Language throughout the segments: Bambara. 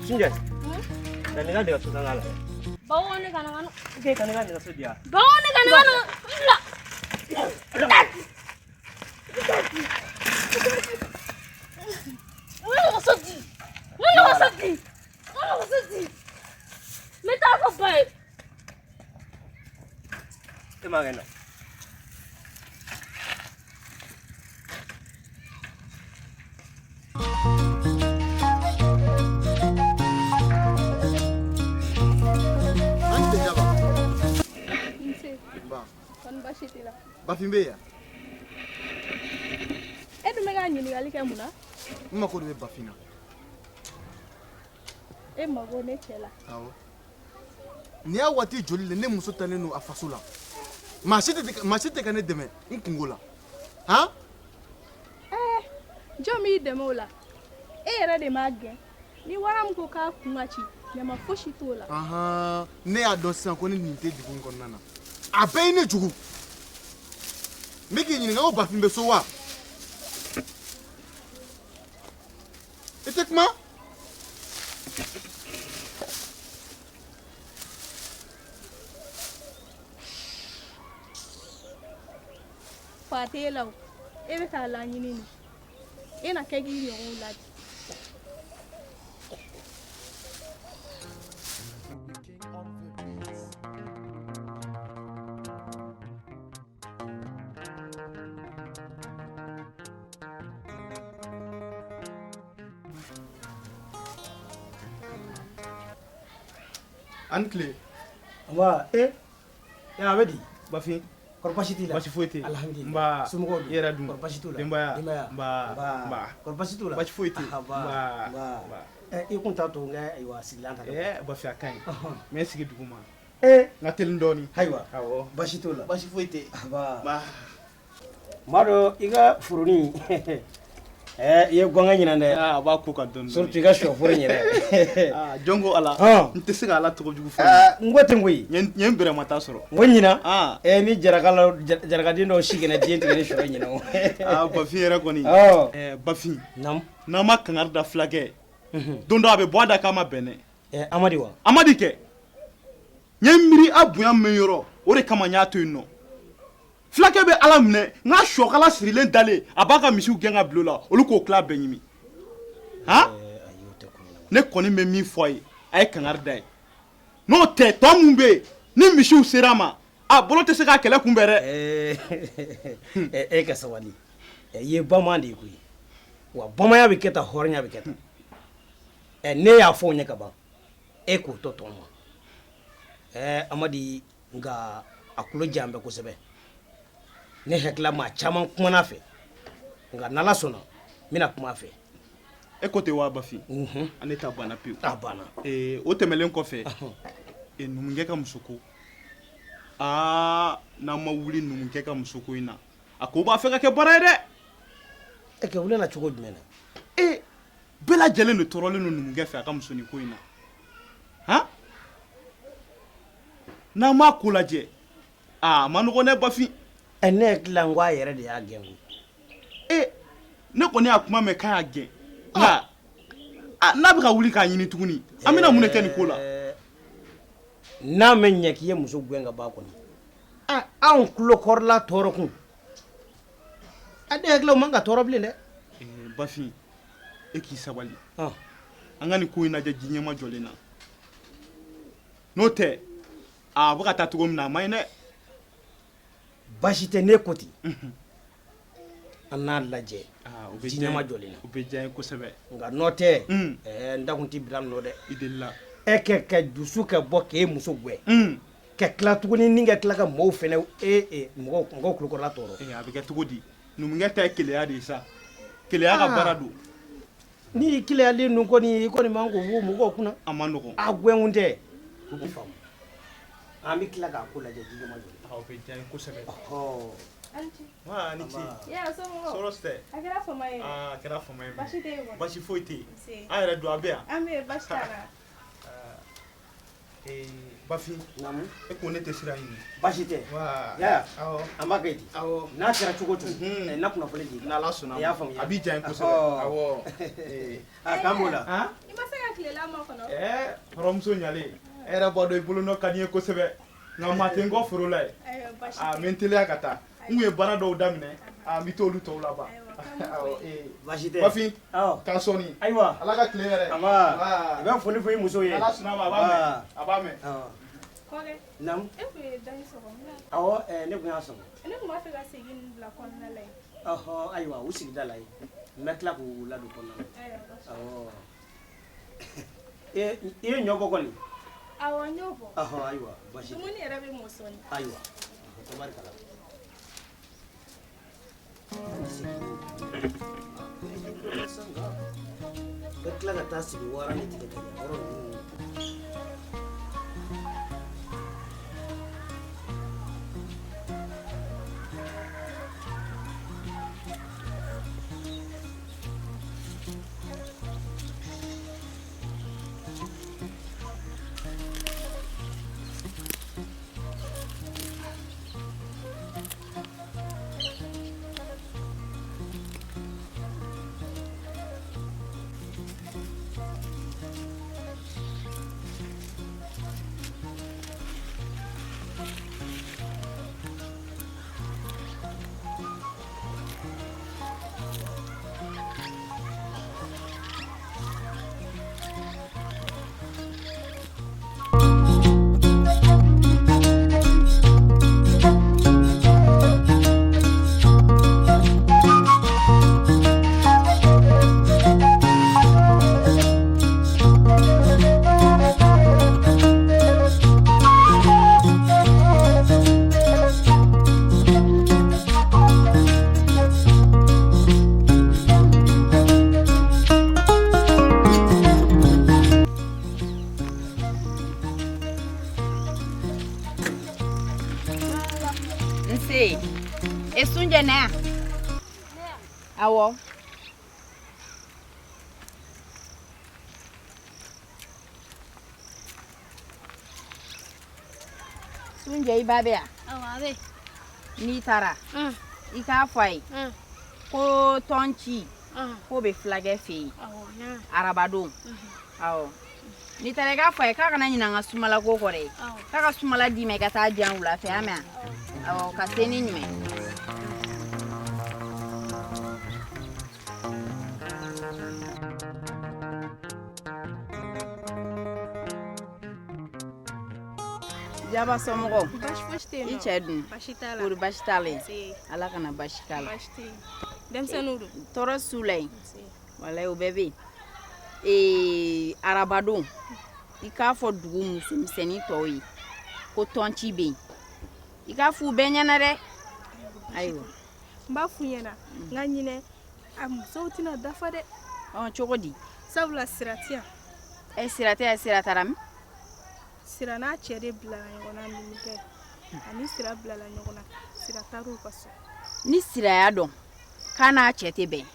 Sinja. Taniga de su tangala. Bawo ne kana ngano. Ke taniga de su dia. Bawo ne kana ngano. Wala wasati. Meta ko bai. Magana. Ante jaba. Ba. Kon bashitila. Bafimbeya. Edu mega nyini gali kemuna. Mma ko be bafina. E mago ne chela. Awo. Ni ya wati joli le ne muso tane no afasula. Machete kane deme nkungola. Ha? Jomi demola. E era de magge. Ni waram ko ka kumachi. Ne ma foshi tola. Aha. Ne ya don san ko ni nte digu nkonna na. Abe ne jugu. Meki nyini nga o bafimbe so wa. Etekma? Fatela. Ebe ta la nyini ni. Ina kegi yo ladi. Ankle. Wa ya abedi Bafi. korpashiti la Bashi foite. alhamdulillah Mba. sumo Yera dum. korpashitu la Dembaya. Dembaya. Mba. korpashitu la Bashi foite. ba i kunta to nga aywa silanta Bafi akai. Me sigi duguma. Ngatel ndoni. haywa Awo. bashitu la Bashi foite. ba maro iga furuni ye gonga nyina de Ba ko ka don. surtout iga shofure nyina Jongo ala. Ah. Nte siga ala to jugu fa. ngote ngui Nyen bere mata soro. ngonyina ni jarakadindo shigena dienti ne shoro nyina Bafi era koni. Bafi. nam Na ma kangar da flage. Dondo abe boada kama bene. amadi wa Amadi ke. Nyemiri abuya meyoro. Ore kama nyato ino. Flake be ala mne nga shokala sirilen dale abaka misiu genga blola olu ko kla benyimi. Ha? Ne koni me mi foyi ay kangar dai. No te to mumbe ni misiu serama. Bolo te se ka kele kumbere. ka sawali ye bamandi kuyi wa bamaya be keta hornya be keta ne ya fo nya kaba ko to toma amadi nga akulo jambe ko sebe ne hekla ma chaman kuma na fe nga nala sona mina kuma fe Ekote wa Bafi. Aneta bana piu. Bana O temelen ko fe. Numunge ka musuko. Na ma wuli numunge ka musuko ina. Ako ba fe ka ke bara de. ke wuli na chugo dumena Bela jele no torole no numunge fe aka musoni ko ina. Ha? Na ma kulaje. Manu ko ne Bafi. ene klangwa yere de ya gengu Ne ko ne akuma me kan agen. Na be ka wuli ka nyini tuguni. Amina mun ke ni kola. na menye kiye muso gwenga ba ko ni an kulo korla toro kun ade glo manga toro blinde Bafi ki sabali. Angani ko ina je jinye ma jolena. No te baka tatugo mina mayne bashite ne koti anna laje jinye ma jolena ubeje ko sebe nga note ndakunti bilam no de idella ke dusu ke bo ke muso gwe ke kla tuguni ninga kla ka mo fene ngo kulo korla toro abike tugodi numunge ta kele ya de sa kele ya ka baradu ni kile ali nu ko ni mango wo mu ko kuna amando ko agwengunde fam ami kila ka kula je jinye ma jolena ubeje ko sebe Anti. Niti. Yeah, so mo. Soroste. Akira for my. Kera for my. Bashi de mo. Bashi foite. Si. Ayra do abia. Ame bashara. Bafi. namu Ko ne te sira yin. bashite Wa. ya Awo. amagaiti Awo. na kira chugo tu na kuna fole ji Na la suna. Ya fam ya. Abidjan ko sebe. Oh. Awo. kamula Imasa tilela ma kɔnɔ hɔrɔmuso ɲalen e yɛrɛ b'a dɔn i bolo nɔ ka di n ye kosɛbɛ nka maa tɛ n kɔ foro la ye n bɛ n teliya ka taa n kun ye baara dɔw daminɛ n bɛ t'olu tɔw laban baasi tɛ bafin k'a sɔnni ayiwa ala ka tile yɛrɛ i bɛ foli fɔ i muso ye ala sɔnna a ma a b'a mɛn kɔrɛ naamu e kun ye dan sɔgɔ awɔ ne kun y'a sɔgɔ ne kun b'a fɛ ka segin nin bila kɔnɔna la yen ayiwa u sigida la yen n bɛ tila k'u ladon kɔnɔna la awɔ i ye ɲɔ bɔ kɔni awɔ n y'o bɔ ayiwa baasi tɛ dumuni yɛrɛ bɛ mɔsɔn ayiwa tabarikala bɛ tila ka taa sigi wara ni tigɛ tigɛ yɔrɔ ninnu Esunje na. Awo. Sunje ibabe a. awabe Ni tara. I ka fai. Ko tonchi. Ko be flage fi. Arabado. Awo. Ni tara ka fai ka kana nyina nga sumala ko kore. Ka ka sumala di me ka ta jan wula fe ama. Awo ka seni nyime. Jaba somogo. bashi fosi tɛ yen nɔ I cɛ dun. bashi t'a la Kori baasi t'ale. Nse. Ala kana baasi k'a la. bashi tɛ yen denmisɛnninw don Tɔɔrɔ su la yen. Nse. Walayi o bɛɛ bɛ yen. Arabadon i k'a fɔ dugu muso misɛnnin tɔw ye ko tɔnci bɛ yen. I k'a f'u bɛɛ ɲɛna dɛ. Ayiwa. n b'a f'u ɲɛna n ka ɲinɛ a musow tɛna dafa dɛ Cogo di? sabula sira tɛ yan Sira tɛ yan sira taara min? sira n'a cɛ de bilala ɲɔgɔn na numukɛ ani sira bilala ɲɔgɔn na sira taar'u ka so Ni sira y'a dɔn k'a n'a cɛ tɛ bɛn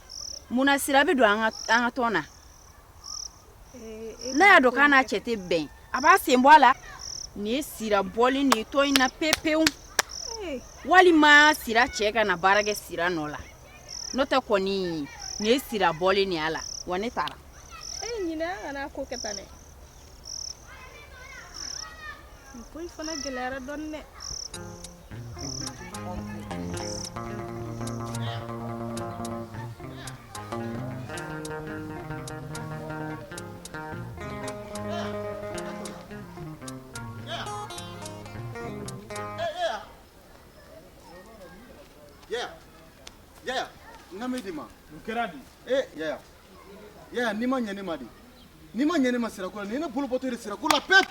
munna sira bɛ don an ka tɔn na? N'a y'a dɔn k'a n'a cɛ tɛ bɛn a b'a sen bɔ a la. Nin ye sira bɔli nin ye tɔn in na pewu-pewu. Walima sira cɛ ka na baara kɛ sira nɔ la. N'o tɛ kɔni nin ye sira bɔli nin y'a la wa ne taara. ɲinɛ an kana ko kɛ tan dɛ nin ko in fana gɛlɛyara dɔɔni dɛ Yaya, nga me di ma. mun kɛra di Yaya, ni ma ɲɛ ne ma di. Ni ma ɲɛ ne ma sira ko la, ni ne bolo bɔtɔ de sira ko la pep.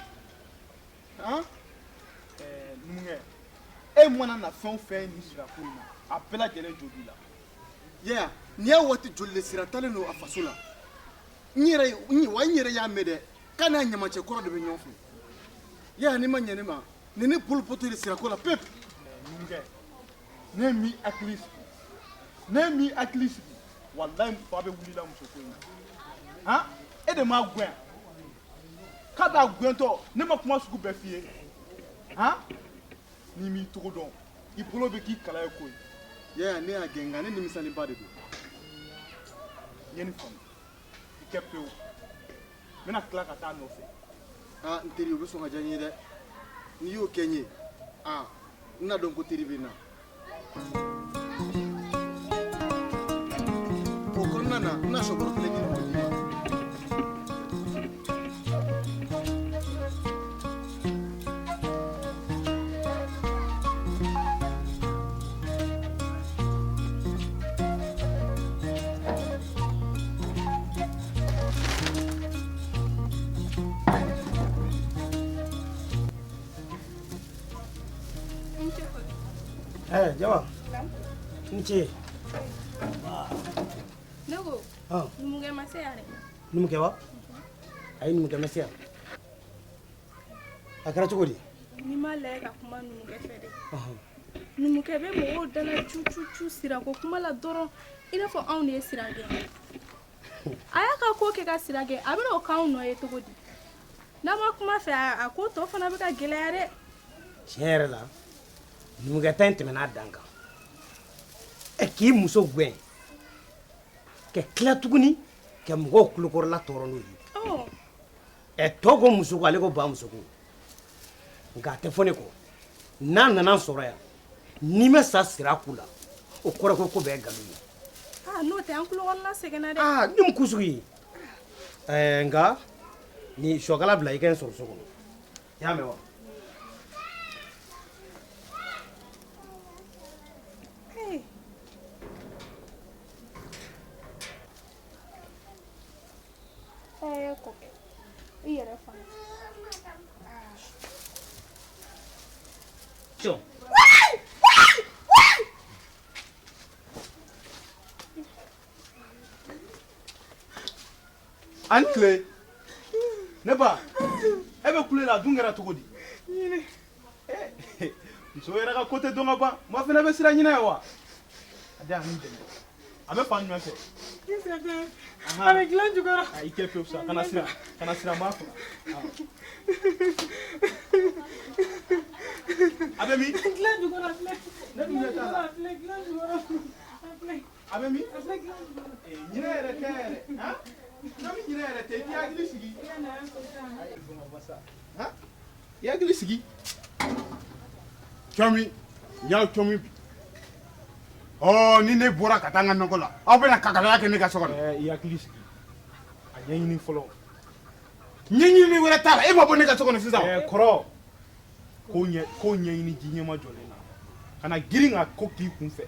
numukɛ e mana na fɛn o fɛn nin sira ko in na a bɛɛ lajɛlen jo b'i la. Yaya, ni y'a waati joli le sira talen don a faso la. N yɛrɛ y'a mɛn dɛ k'a n'a ɲamacɛ kɔrɔ de bɛ ɲɔgɔn fɛ. Yaya, ni ma ɲɛ ne ma, ni ne bolo bɔtɔ de sira ko la pep. numukɛ ne min hakili sigi walayi fa bɛ wulila muso ko in na e de m'a gɛn k'a b'a gɛntɔ ne ma kuma sugu bɛɛ f'i ye n'i m'i togo dɔn i bolo bɛ k'i kala ye ko ye. Yaya, ne y'a gɛn nka ne nimisaliba de don. n ye nin faamu i kɛ pewu bɛna tila ka taa nɔfɛ. N teri o bɛ sɔn ka diya n ye dɛ n'i y'o kɛ n ye n na dɔn ko teri bɛ n na o kɔnɔna na n na sɔbɔrɔ kelen ɲini k'o di ma. Jama. Nche. Ne ko numukɛ ma se yan dɛ. Numukɛ wa? Ayi numukɛ ma se yan. A kɛra cogo di? N'i ma lajɛ ka kuma numukɛ fɛ dɛ. Numukɛ bɛ mɔgɔw dala cu sirako kuma la dɔrɔn i n'a fɔ anw de ye sira gɛn. A y'a ka ko kɛ ka sira gɛn a bɛna o k'anw nɔ ye cogo di? N'a ma kuma fɛ a ko tɔ fana bɛ ka gɛlɛya dɛ. Tiɲɛ yɛrɛ la numukɛ ta in tɛmɛna a dan kan. K'i muso gɛn ka tila tuguni ka mɔgɔw kulokɔrɔla tɔɔrɔ n'o ye. Tɔ ko muso ko ale ko ba muso ko nka a tɛ fɔ ne kɔ n'a nana sɔrɔ yan n'i ma sa sira ku la o kɔrɔ ko bɛɛ nkalon ye. N'o tɛ an kulokɔrɔla sɛgɛnna dɛ. Ni mu kusugu ye nka ni sɔkala bila i ka n sɔrɔ so kɔnɔ i y'a mɛn wa. I yɛrɛ fana. Tiɲɛ. An tile ne ba e bɛ kule la a dun kɛra cogo di? Muso yɛrɛ ka ko tɛ dɔn ka ban ma fana bɛ sira ɲinɛ ye wa? A di a ni dɛmɛ a bɛ fan jumɛn fɛ? A bɛ dilan jukɔrɔ. I kɛ pewu sa kana sira n b'a faga. A bɛ min? Dilan jukɔrɔ filɛ. Ne dun ɲɛ t'a la. Dilan jukɔrɔ. A bɛ min? A filɛ dilan jukɔrɔ. Ɲinɛ yɛrɛ tɛ yɛrɛ n'a bɛ ɲinɛ yɛrɛ tɛ i k'i hakili sigi. I hakili sigi. Cɔmi n y'aw cɔmi bi ni ne bɔra ka taa n ka nɔgɔ la aw bɛna kakalaya kɛ ne ka so kɔnɔ. I hakili sigi a ɲɛɲini fɔlɔ. ɲɛɲini wɛrɛ t'a la e ma bɔ ne ka so kɔnɔ sisan. Kɔrɔ ko ɲɛɲini ji ɲɛma jɔlen na kana girin ka ko k'i kun fɛ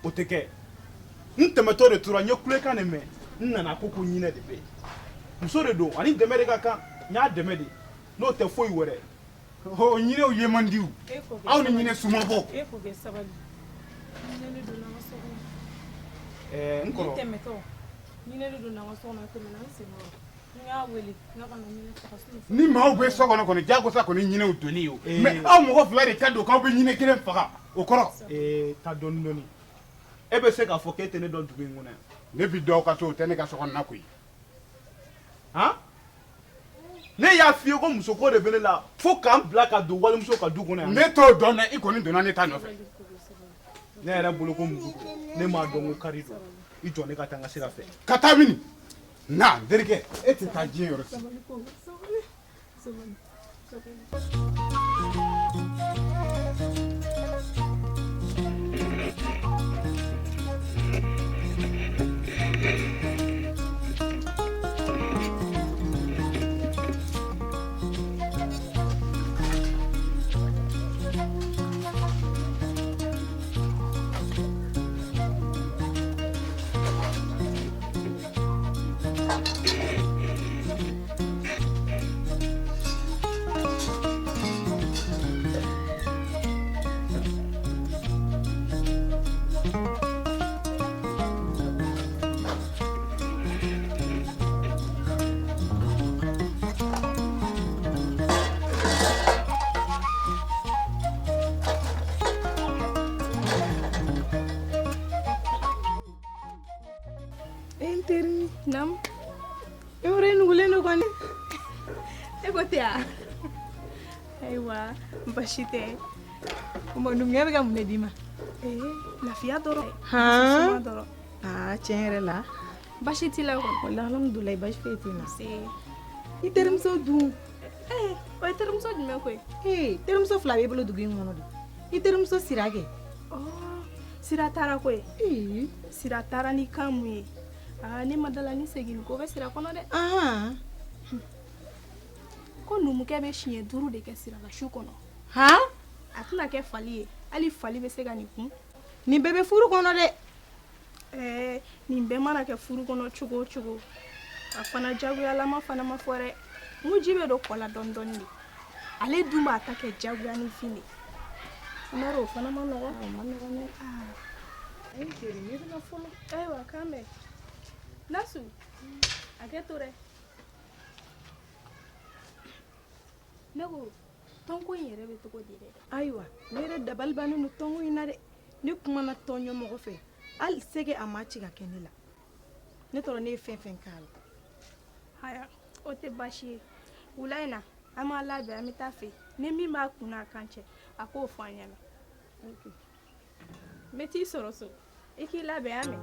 o tɛ kɛ. N tɛmɛtɔ de tora n ye kulekan de mɛn n nana ko ɲinɛ de bɛ yen muso de don ani dɛmɛ de ka kan n y'a dɛmɛ de n'o tɛ foyi wɛrɛ. ɲinɛw ye man di o aw ni ɲinɛ sumabɔ. E ko kɛ sabali. Ɲinɛ de donna n ka so kɔnɔ. N kɔrɔ. I tɛmɛtɔ ɲinɛ de donna n ka so kɔnɔ a tɛmɛna n senkɔrɔ. N y'a wele n ka na ɲinɛ faga sunɔgɔ. ni maaw bɛ so kɔnɔ kɔni jagosa kɔni ɲinɛw donni ye o mais aw mɔgɔ fila de ka don k'aw bɛ ɲinɛ kelen faga o kɔrɔ. Ta dɔɔni dɔɔni e bɛ se k'a fɔ k'e tɛ ne dɔn dugu in kɔnɔ yan. ne bi dɔw ka so o tɛ ne ka so kɔnɔna koyi. ne y'a f'i ye ko musoko de bɛ ne la fo k'an bila ka don walimuso ka du kɔnɔ yan. ne t'o dɔn dɛ i kɔni donna ne ta nɔfɛ. ne yɛrɛ bolo ko muso ne m'a dɔn ko kari don i jɔ ne ka taa n ka sira fɛ. ka taa mini na n terikɛ e tɛ taa diɲɛ yɔrɔ si. Nam. Yore nugulen do kɔni. E ko tɛ ayiwa basi tɛ. Kuma numukɛ bɛ ka mun de d'i ma? Lafiya dɔrɔn. Han? Suma dɔrɔn. Tiɲɛ yɛrɛ la. Basi t'i la kɔni. Walahi alhamdulilayi basi foyi t'i la. I terimuso dun. O ye terimuso jumɛn koyi? Terimuso fila b'i bolo dugu in kɔnɔ de. I terimuso Sira kɛ. Sira taara koyi. Sira taara ni kan mun ye. Ne ma dala ni segin ko bɛ Sira kɔnɔ dɛ. Ko numukɛ bɛ siɲɛ 5 de kɛ Sira la su kɔnɔ. A tɛna kɛ fali ye. Hali fali bɛ se ka nin kun. Nin bɛɛ bɛ furu kɔnɔ dɛ. Nin bɛɛ mana kɛ furu kɔnɔ cogo o cogo. A fana jagoyalama fana ma fɔ dɛ. N ji bɛ don kɔ la dɔɔni dɔɔni de. Ale dun b'a ta kɛ jagoya ni fin de. Naro fana ma nɔgɔ. Ma nɔgɔ ne. Ayi jeri ne bɛna fɔlɔ. Ayiwa kan bɛ. Nasu. A kɛ to dɛ. Ne ko tɔnko in yɛrɛ bɛ cogo di dɛ? Ayiwa ne yɛrɛ dabali bannen don tɔnko in na dɛ. Ne kumana tɔn ɲɛmɔgɔ fɛ. Hali sege a ma ci ka kɛ ne la. Ne tɔrɔ ne ye fɛn fɛn k'a la. Haya, o tɛ baasi ye. Wula in na an b'a labɛn an bɛ taa fɛ. Ni min b'a kun n'a kan cɛ a k'o fɔ an ɲɛna. N bɛ t'i sɔrɔ so. I k'i labɛn ya mɛn.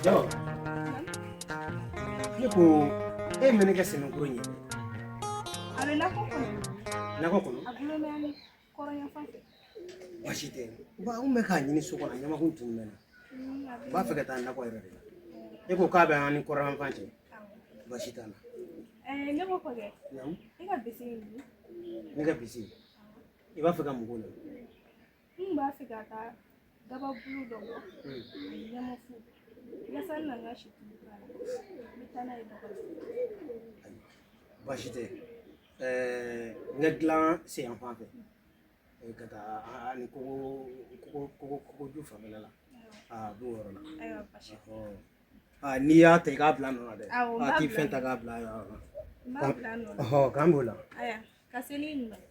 Jɔ ne ko e mɛ ne kɛ sɛnɛkuru ye A bɛ nakɔ kɔnɔ. nakɔ kɔnɔ A gulo bɛ ani kɔrɔnya fan fɛ. baasi tɛ anw bɛ k'a ɲini so kɔnɔ ɲamakun tun mɛnna n b'a fɛ ka taa nakɔ yɛrɛ de la e ko k'a bɛ an ni kɔrɔyan fan cɛ baasi t'a la Ne ko kɔ kɛ. I ka bisi in dun. ne ka bisi i b'a fɛ ka mun k'o la N b'a fɛ ka taa daba bulu dɔ bɔ. Ɲamafu. Yasa n na n ka si tulu k'a la. N bɛ taa n'a ye dɔgɔtɔrɔso. baasi tɛ n ka dilan se yan fan fɛ ka taa ani kogoju fanfɛla la b'o yɔrɔ la Ayiwa basi. n'i y'a ta i k'a bila nɔ na dɛ Awɔ, n b'a t'i bila fɛn ta k'a bila yɔrɔ la N b'a bila nɔ na. k'an b'o la Aya, ka seli ɲuman.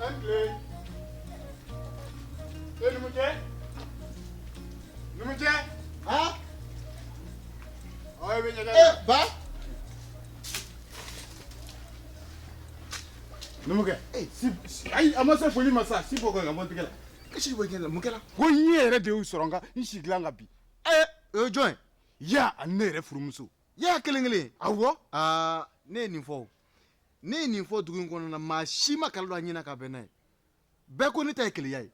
Anglais. Numuje? Ha? Oye, venga, va. Numuje? Ay, amasa foli masa, si boko nga montikela. Kesi bo ngela, mukela. Ko nyere de u soronga, nshi glanga bi. Join. Ya anere furumuso. Ya kelengele. Awo? Ne ni fo. Ne ni fo dugun kono na ma shima kaldo anyina ka benai. Be ko ni ta ekele yai.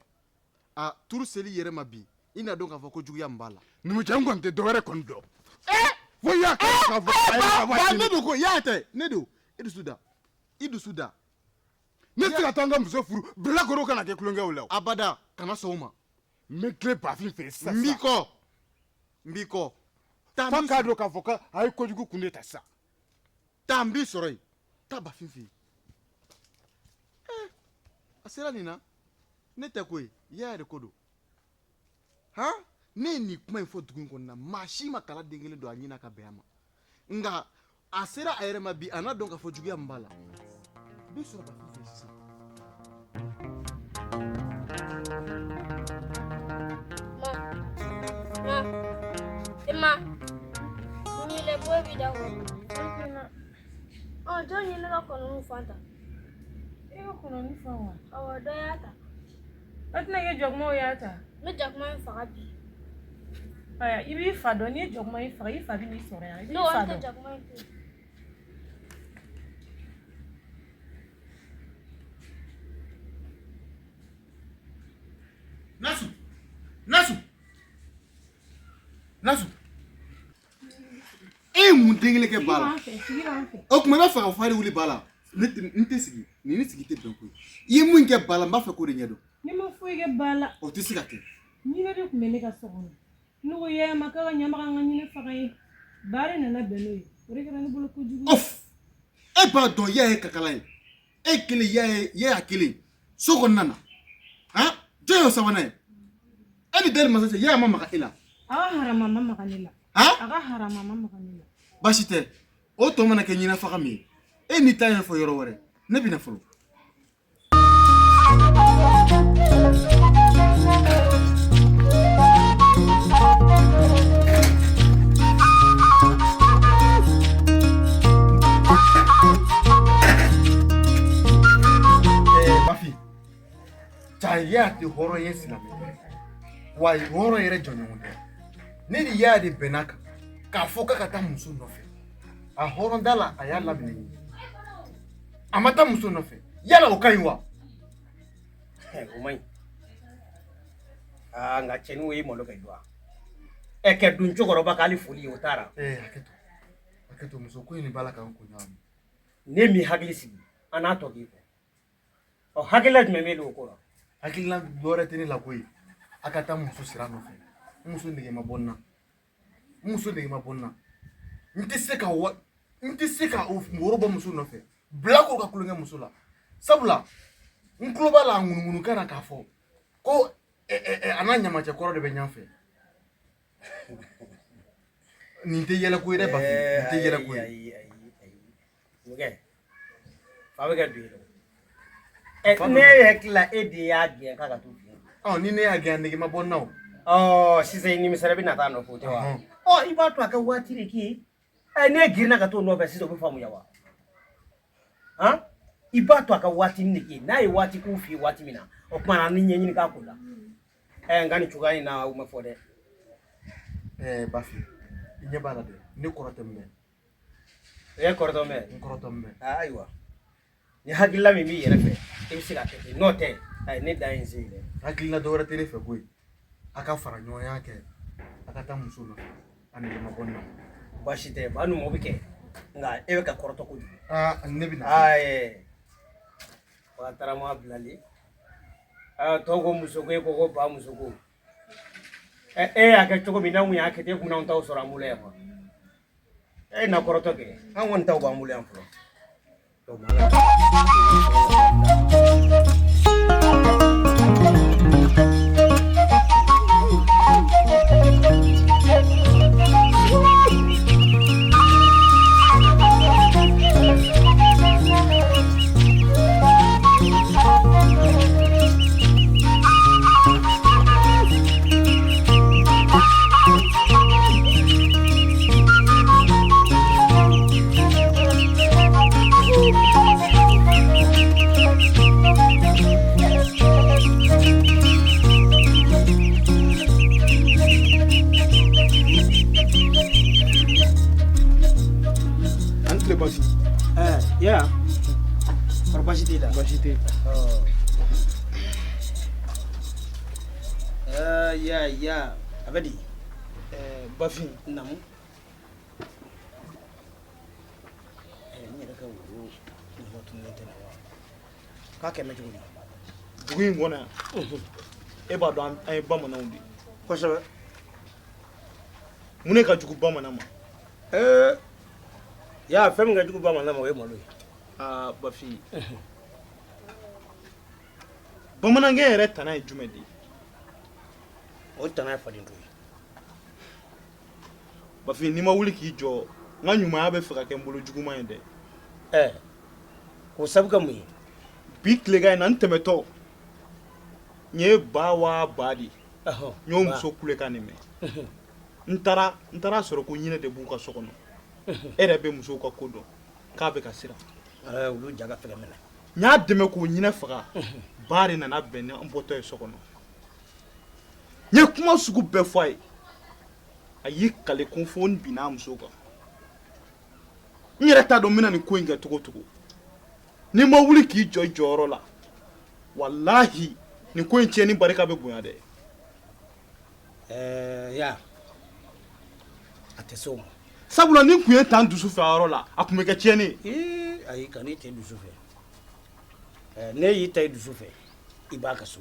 Turu seli yere ma bi. Ina don ka fo ko juguya mbala. Numu jango nte dowere kondo. Wo ya ka fo. Ba ne do ko ya te. Ne do. Idu suda. Ne tira tanga muso furu. Bla goro kana ke kulonge wala. Abada kana soma. Me kle ba fin fe sa. Mbiko. Fa ka do ka fo ka ay ko jugu kunde ta sa. Tambi soroi. Taba fifi. Asera nina. Ne te koy. Ya de kodo. Ne ni kuma info dugun konna mashi makala dengele do anyina ka beama. Nga asera ayere mabi ana donc afo jugu ya mbala. Bi so ba fifi sisa. Ma. Mimi le boy bidawo. Johnny ne ka kono fanta. E ka kono ni fa wa. Awa do yata. Atna ye jogmo yata. Me jogmo fa bi. Aya, ibi fa do ni jogmo fa bi ni sore ya. No, ante jogmo. Nasu. Mun dengele ke bala. O kuma ba fa ka fari wuli bala. Nte sigi. Ni sigi te ben ko. Ye mun ke bala ba fa ko de nyedo. Ni ma foyi ke bala. O ti siga ke. Ni ga de kuma ne ka sokono. Nugo ye maka ga nyama ga ngani fa ga ye. Bare na na beno ye. Ore ka ni bolo ko jugu. Of. E ba don ye kakala ye. E kele ye akele. Soko nana. Ha? Joyo sabana. E ni del masase ye mama ka ila. Aga harama mama kanila. Ha? Aga harama mama kanila. Bashite. O to mana ke nyina fa ga mi. E ni tayen fo yoro wore. Ne bi na folo. Bafi. Chaya ti horo yesina me. Wai horo yere jonyo nde. Ne di ya di benaka. Ka foka kata musu nofe. A horo ndala ayala bini. Amata musu nofe. Yala okaiwa. Umai. Nga chenu we molo kaidwa. Eke duncho goroba kali fuli utara. Aketo muso ko ni balaka ko nyam. Nemi haglisi anato gipo. O hagila memelo ko. Hakila dore tini la koy. Akata muso sira nofe. Muso ndege mabonna. Muso ndege mabonna. Nti seka o morobo muso nofe. Blako ka kulunga muso la. Sabula nkloba la ngunu kana kafo. Ko ananya macha koro de benyafe. Ninte yela ko ire ba. Ninte yela ko. Okay. Fa ga duelo. Ne yekla edi ya gye kaka tu. Oh ni ne aga ndege mabonna o. Oh sise ni misarabi na tano ko tewa. Oh ibatu aka watire ki. Ne girna ka to no be sise obi famu yawa. Ha? Ibatu aka wati niki na wati kufi wati mina okmana ni nyenyi ka kula ngani chugani na umefode Bafi inye bala de ni korotembe korotombe aiwa ni hagilla mimi yerefe ibisiga te note ni dainzi ile hagilla dora tele fe koy aka fara nyo yake aka ta musulo ani mabonna bashite banu mobike nga ewe ka koroto kudu nebi na ai watara mo ablali togo musogo ko ba musogo aka choko bina mu yake te kuna unta usora mule ko na koroto ke an wonta ba mule an fro to mala Yeah. Bashite da. Bashite. Oh. Yeah. Abadi. Bafi. Namu. Ni daga wuro ni hotun ne tana wa. Ka ke meju ni. Bugi ngona. Eba do ay bama na undi. Ko sabe. Mune ka jugu bama na ma. Ya fem ga jugu bama na ma we molo. Bafi. Bamanange yɛrɛ tana ye jumɛn de ye? O tana ye faden to ye. Bafi n'i ma wuli k'i jɔ n ka ɲumanya bɛ fɛ ka kɛ n bolo juguman ye dɛ. K'o sabu kɛ mun ye? Bi tilegan in na n tɛmɛtɔ n ye ba wa ba de n y'o muso kulekan de mɛn. N taara sɔrɔ ko ɲinɛ de b'u ka so kɔnɔ. E yɛrɛ bɛ musow ka ko dɔn k'a bɛ ka siran. Olu jaga fɛgɛ minɛ. N y'a dɛmɛ k'o ɲinɛ faga ba de nana bɛn ni an bɔtɔ ye so kɔnɔ. N ye kuma sugu bɛɛ fɔ a ye. A y'i kale kun fo n binna a muso kan. N yɛrɛ t'a dɔn n bɛna nin ko in kɛ cogo o cogo. N'i ma wuli k'i jɔ i jɔyɔrɔ la walahi nin ko in tiɲɛni barika bɛ bonya dɛ. Ya a tɛ se o ma sabula ni kun ye tan dusu fɛ yɔrɔ la a kun bɛ kɛ tiɲɛni ayi ka ne tɛ dusu fɛ ne y'i ta i dusu fɛ i b'a ka so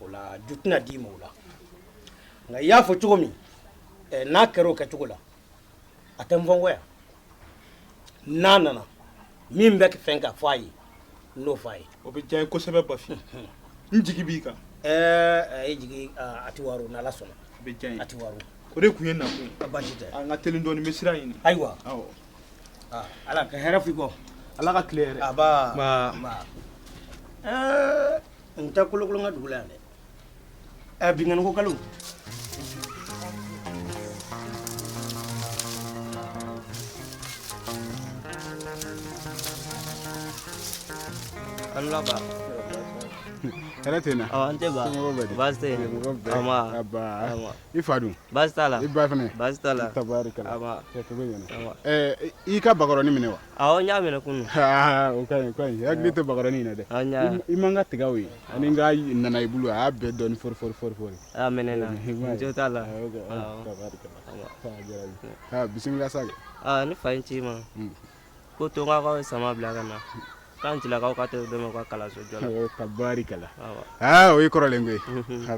o la ju tɛna d'i ma o la nka i y'a fɔ cogo min n'a kɛra o kɛcogo la a tɛ n fɔ yan n'a nana min bɛ fɛn ka fɔ a ye n'o fɔ a ye o bɛ diya ye kosɛbɛ Bafin n jigi b'i kan a ye jigi a tɛ waro n'ala sɔnna o bɛ diya ye a tɛ waro o de kun ye nakun a baasi tɛ an ka teli dɔɔni n bɛ sira ɲini ayiwa awɔ ala ka hɛrɛ f'i kɔ ala ka tile yɛrɛ aba n tɛ kolokolo n ka dugu la yan dɛ binkani ko kalo Anu laba. Hɛrɛ tɛ na. An tɛ ba. Baasi tɛ yen. Ama. I fa dun? Baasi t'a la. I ba fɛnɛ? Baasi t'a la. Tabarikala. Ama. I ka bakɔrɔni minɛ wa? Awɔ n y'a minɛ kunun. O ka ɲi o ka ɲi hakili tɛ bakɔrɔni in na dɛ. An y'a. I man ka tigɛ o ye ani n ka nana i bolo a y'a bɛɛ dɔɔni fɔri. A y'a minɛ na. Jo t'a la. Tabarikala. Bisimila sa kɛ. Ne fa ye n ci ma. Ko to n k'a ka sama bila ka na. K'an tilakaw ka tɛ dɛmɛ ka kalanso jɔ la. Tabarikala. Awɔ. O ye kɔrɔlen ko ye.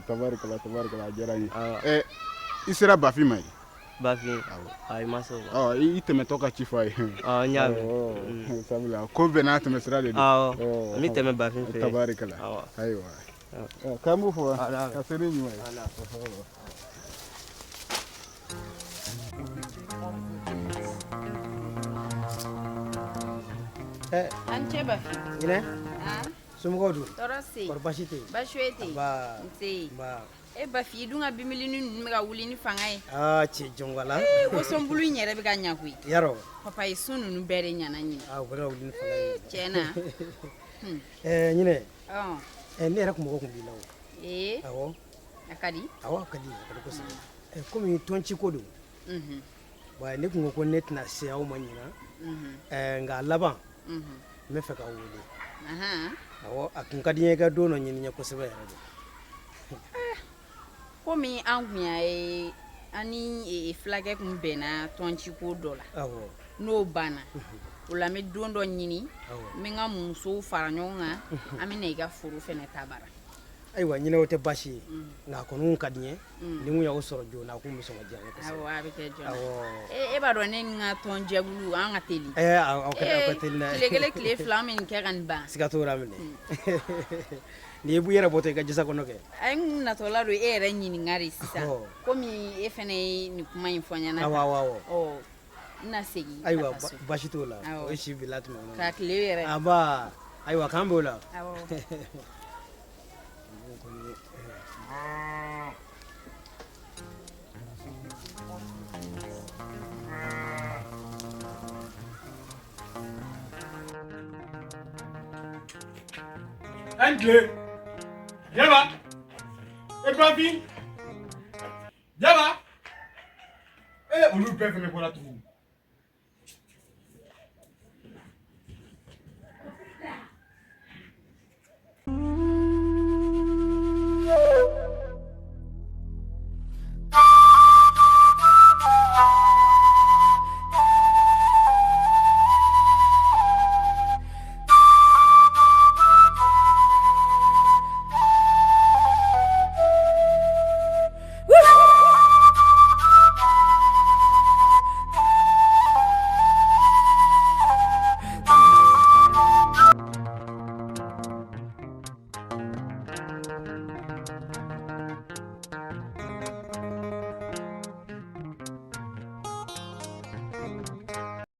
Tabarikala a diyara n ye. I sera Bafin ma ye? Bafin ayi ma se o ma. I tɛmɛtɔ ka ci fɔ a ye. N y'a mɛn. Sabula ko bɛɛ n'a tɛmɛ sira de don. Awɔ n bɛ tɛmɛ Bafin fɛ. Tabarikala. Ayiwa. K'an b'o fɔ ka se ni ɲuman ye. An cɛ Bafin. Ɲinɛ somɔgɔw dun? Tɔɔrɔ se yen. Kɔri baasi tɛ yen? Baasi foyi tɛ yen. Nse. Bafin i dun ka binbili ninnu bɛ ka wuli ni fanga ye. Cɛ jɔnwala. Wosobulu in yɛrɛ bɛ ka ɲa koyi. Yarɔ. Papaye sun ninnu bɛɛ de ɲana ɲini. U bɛ ka wuli ni fanga ye. Tiɲɛna. Ɲinɛ. Ɔn. Ne yɛrɛ kun mɔgɔ kun b'i la o. Awɔ. A ka di? Awɔ a ka di kosɛbɛ. Komi tɔnci ko don. Ne kun ko ne tɛna se aw ma ɲina. Nka a laban n bɛ fɛ k'aw wele. Awɔ a kun ka di n ye i ka don dɔ ɲini n ye kosɛbɛ yɛrɛ de. Komi an kun y'a ye an ni fulakɛ kun bɛnna tɔnci ko dɔ la. Awɔ. N'o banna o la n bɛ don dɔ ɲini n bɛ n ka musow fara ɲɔgɔn kan an bɛ na i ka foro fɛnɛ tabara. Ayiwa ɲinɛ o tɛ baasi ye nka a kɔni ka di n ye ni n kun y'aw sɔrɔ joona a kun bɛ sɔn ka diya n ye kosɛbɛ. Awɔ a bɛ kɛ joona. E b'a dɔn ne ni n ka tɔnjɛkulu an ka teli. Aw ka teli dɛ. Tile kelen tile fila an bɛ nin kɛ ka nin ban. Siga t'o la minɛ. N'i ye i yɛrɛ bɔtɔ i ka jisa kɔnɔ kɛ. A ye n natɔla don e yɛrɛ ɲininka de sisan komi e fɛnɛ ye nin kuma in fɔ n ɲɛna. Awɔ. N na segin. Ayiwa baasi t'o la o ye si bila tuma min. Ka tile yɛrɛ. Aba ayiwa k'an b'o la. Awɔ. Angle, Jaba, Bafin, Jaba. Olu bɛɛ fɛnɛ bɔra tugun.